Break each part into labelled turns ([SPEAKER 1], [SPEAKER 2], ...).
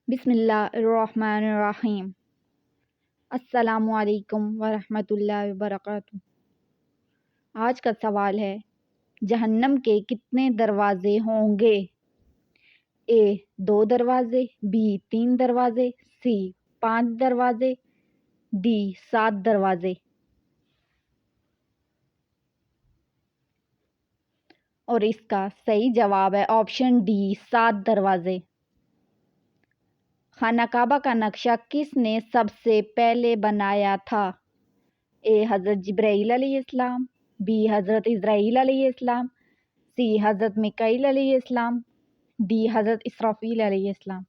[SPEAKER 1] بسم اللہ الرحمن الرحیم۔ السلام علیکم ورحمۃ اللہ وبرکاتہ۔ آج کا سوال ہے، جہنم کے کتنے دروازے ہوں گے؟ اے 2 دروازے، بی 3 دروازے، سی 5 دروازے، ڈی 7 دروازے۔ اور اس کا صحیح جواب ہے آپشن ڈی 7 دروازے۔ خانہ کعبہ کا نقشہ کس نے سب سے پہلے بنایا تھا؟ اے حضرت جبرائیل علیہ السلام، بی حضرت اسرائیل علیہ السلام، سی حضرت میکائیل علیہ السلام، ڈی حضرت اسرافیل علیہ السلام۔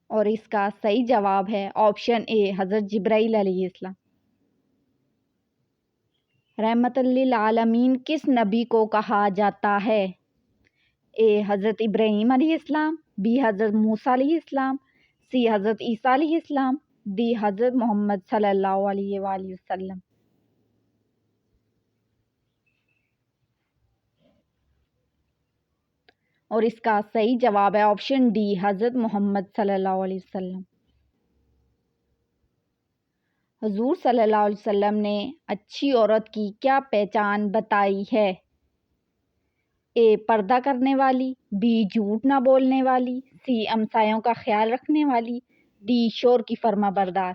[SPEAKER 1] اور اس کا صحیح جواب ہے آپشن اے حضرت جبرائیل علیہ السلام۔ رحمت للعالمین کس نبی کو کہا جاتا ہے؟ اے حضرت ابراہیم علیہ السلام، بی حضرت موسیٰ علیہ السلام، سی حضرت عیسیٰ علیہ السلام، ڈی حضرت محمد صلی اللہ علیہ وآلہ وسلم۔ اور اس کا صحیح جواب ہے آپشن ڈی حضرت محمد صلی اللہ علیہ وسلم۔ حضور صلی اللہ علیہ وسلم نے اچھی عورت کی کیا پہچان بتائی ہے؟ اے پردہ کرنے والی، بی جھوٹ نہ بولنے والی، سی ہمسایوں کا خیال رکھنے والی، ڈی شور کی فرما بردار۔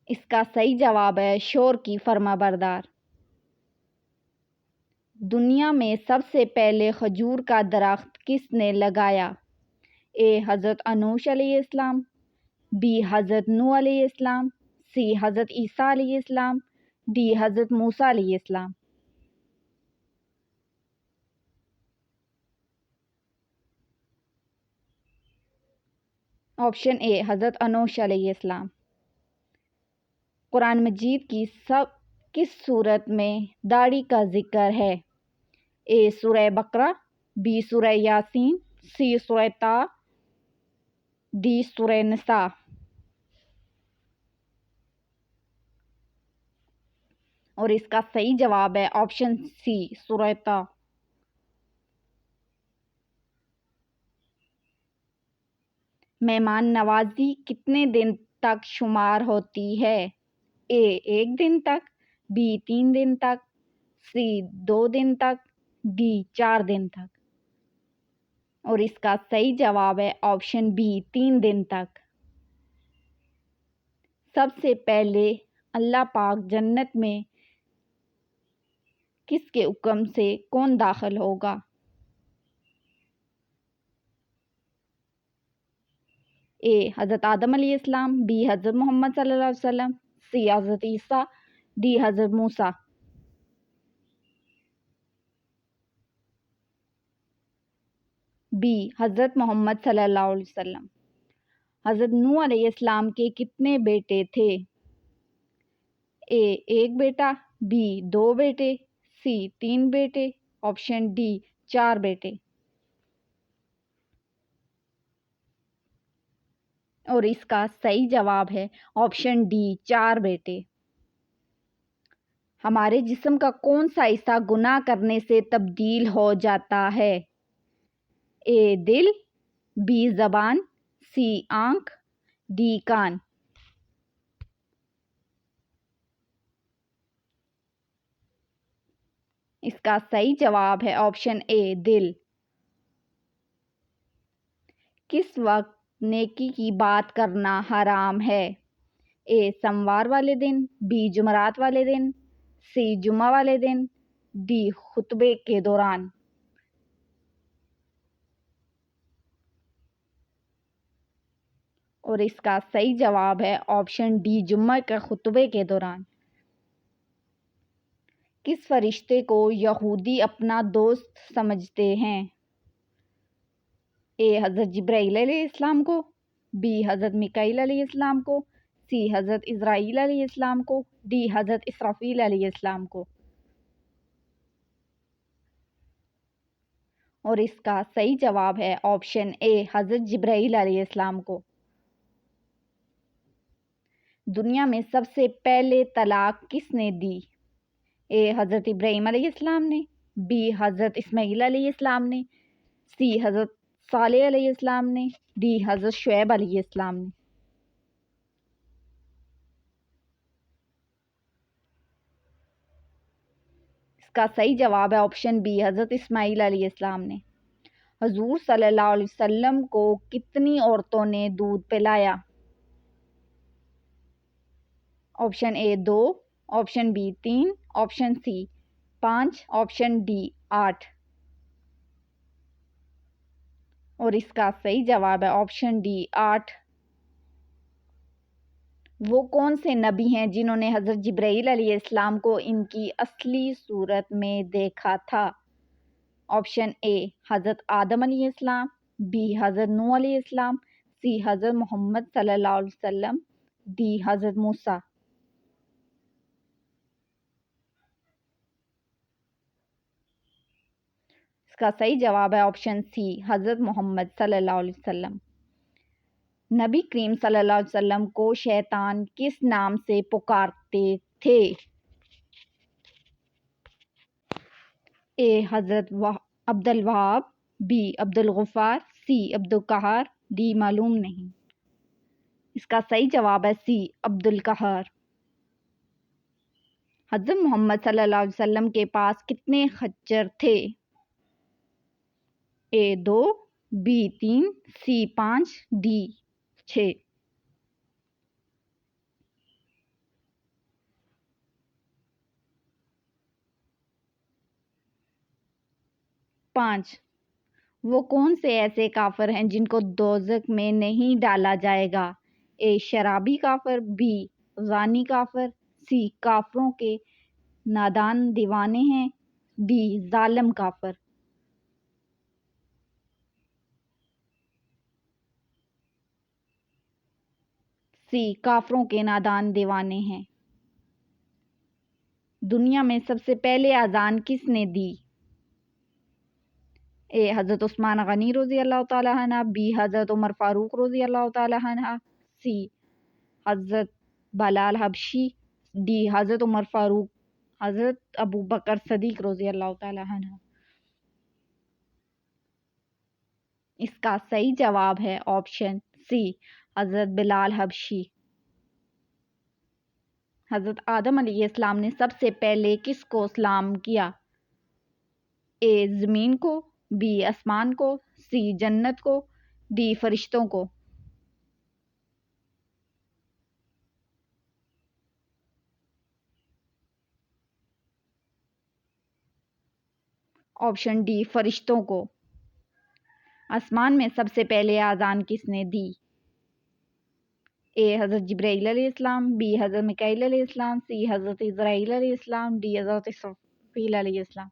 [SPEAKER 1] اس کا صحیح جواب ہے شور کی فرما بردار۔ دنیا میں سب سے پہلے کھجور کا درخت کس نے لگایا؟ اے حضرت انوش علیہ السلام، بی حضرت نوح علیہ السلام، سی حضرت عیسیٰ علیہ السلام، ڈی حضرت موسیٰ علیہ السلام۔ آپشن اے حضرت انوش علیہ السلام۔ قرآن مجید کی کس صورت میں داڑھی کا ذکر ہے؟ اے سورہ بقرہ، بی سورہ یاسین، سی سورہ طٰ، ڈی سورہ نساء۔ اور اس کا صحیح جواب ہے آپشن سی سورہ طٰ۔ مہمان نوازی کتنے دن تک شمار ہوتی ہے؟ اے 1 دن تک، بی 3 دن تک، سی 2 دن تک، ڈی 4 دن تک۔ اور اس کا صحیح جواب ہے آپشن بی 3 دن تک۔ سب سے پہلے اللہ پاک جنت میں کس کے حکم سے کون داخل ہوگا؟ اے حضرت آدم علیہ السلام، بی حضرت محمد صلی اللہ علیہ وسلم، سی حضرت عیسیٰ، ڈی حضرت موسیٰ۔ بی حضرت محمد صلی اللہ علیہ وسلم۔ حضرت نوح علیہ السلام کے کتنے بیٹے تھے؟ اے 1 بیٹا، بی 2 بیٹے، سی 3 بیٹے، آپشن ڈی 4 بیٹے۔ اور اس کا صحیح جواب ہے آپشن ڈی 4 بیٹے۔ ہمارے جسم کا کون سا حصہ گناہ کرنے سے تبدیل ہو جاتا ہے؟ اے دل، بی زبان، سی آنکھ، ڈی کان۔ اس کا صحیح جواب ہے آپشن اے دل۔ کس وقت نیکی کی بات کرنا حرام ہے؟ اے سموار والے دن، بی جمعرات والے دن، سی جمعہ والے دن، ڈی خطبے کے دوران۔ اور اس کا صحیح جواب ہے آپشن ڈی جمعہ کے خطبے کے دوران۔ کس فرشتے کو یہودی اپنا دوست سمجھتے ہیں؟ اے حضرت جبرائیل علیہ السلام کو، بی حضرت میکائیل علیہ السلام کو، سی حضرت اسرائیل علیہ السلام کو، ڈی حضرت اسرافیل علیہ السلام کو۔ اور اس کا صحیح جواب ہے آپشن اے حضرت جبرائیل علیہ السلام کو۔ دنیا میں سب سے پہلے طلاق کس نے دی؟ اے حضرت ابراہیم علیہ السلام نے، بی حضرت اسماعیل علیہ السلام نے، سی حضرت صالح علیہ السلام نے، ڈی حضرت شعیب علیہ السلام نے۔ اس کا صحیح جواب ہے آپشن بی حضرت اسماعیل علیہ السلام نے۔ حضور صلی اللہ علیہ وسلم کو کتنی عورتوں نے دودھ پلایا؟ Option A 2، option B 3، option C 5، option D 8۔ اور اس کا صحیح جواب ہے آپشن ڈی 8۔ وہ کون سے نبی ہیں جنہوں نے حضرت جبرائیل علیہ السلام کو ان کی اصلی صورت میں دیکھا تھا؟ آپشن اے حضرت آدم علیہ السلام، بی حضرت نوح علیہ السلام، سی حضرت محمد صلی اللہ علیہ وسلم، ڈی حضرت موسیٰ۔ اس کا صحیح جواب ہے آپشن سی حضرت محمد صلی اللہ علیہ وسلم۔ نبی کریم صلی اللہ علیہ وسلم کو شیطان کس نام سے پکارتے تھے؟ اے حضرت عبد الوہاب، be Abdul Ghaffar, C Abdul القہار، D معلوم نہیں۔ اس کا صحیح جواب ہے سی عبد القہار۔ حضرت محمد صلی اللہ علیہ وسلم کے پاس کتنے خچر تھے؟ اے 2، بی 3، سی 5، ڈی 6۔ 5۔ وہ کون سے ایسے کافر ہیں جن کو دوزخ میں نہیں ڈالا جائے گا؟ اے شرابی کافر، بی زانی کافر، سی کافروں کے نادان دیوانے ہیں، ڈی ظالم کافر۔ سی کافروں کے نادان دیوانے ہیں۔ دنیا میں سب سے پہلے اذان کس نے دی؟ اے حضرت عثمان غنی رضی اللہ تعالیٰ عنہ، بی حضرت عمر فاروق رضی اللہ تعالیٰ عنہ، سی حضرت بلال حبشی، ڈی حضرت عمر فاروق، حضرت ابو بکر صدیق رضی اللہ تعالیٰ عنہ۔ اس کا صحیح جواب ہے آپشن سی حضرت بلال حبشی۔ حضرت آدم علیہ السلام نے سب سے پہلے کس کو سلام کیا؟ اے زمین کو، بی آسمان کو، سی جنت کو، ڈی فرشتوں کو۔ آپشن ڈی فرشتوں کو۔ آسمان میں سب سے پہلے اذان کس نے دی؟ اے حضرت جبرائیل علیہ السلام، بی حضرت میکائیل علیہ السلام، سی حضرت اسرائیل علیہ السلام، ڈی حضرت اسرافیل علیہ السلام۔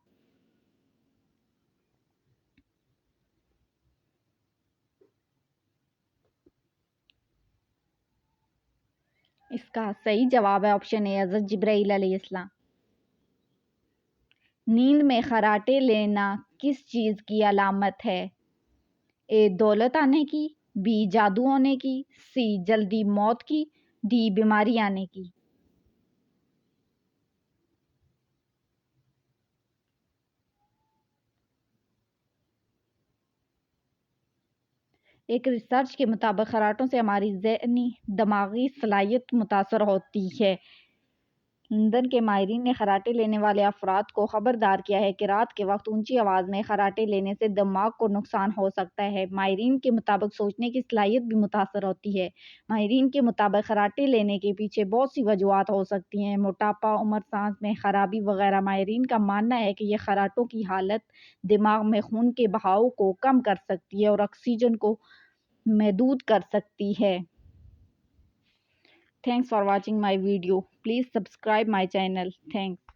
[SPEAKER 1] اس کا صحیح جواب ہے آپشن اے حضرت جبرائیل علیہ السلام۔ نیند میں خراٹے لینا کس چیز کی علامت ہے؟ اے دولت آنے کی، بی جادو ہونے کی، سی جلدی موت کی، ڈی بیماری آنے کی۔ ایک ریسرچ کے مطابق خراٹوں سے ہماری ذہنی دماغی صلاحیت متاثر ہوتی ہے۔ لندن کے ماہرین نے خراٹے لینے والے افراد کو خبردار کیا ہے کہ رات کے وقت اونچی آواز میں خراٹے لینے سے دماغ کو نقصان ہو سکتا ہے۔ ماہرین کے مطابق سوچنے کی صلاحیت بھی متاثر ہوتی ہے۔ ماہرین کے مطابق خراٹے لینے کے پیچھے بہت سی وجوہات ہو سکتی ہیں، موٹاپا، عمر، سانس میں خرابی وغیرہ۔ ماہرین کا ماننا ہے کہ یہ خراٹوں کی حالت دماغ میں خون کے بہاؤ کو کم کر سکتی ہے اور آکسیجن کو محدود کر سکتی ہے۔ Thanks for watching my video. Please subscribe my channel. Thanks.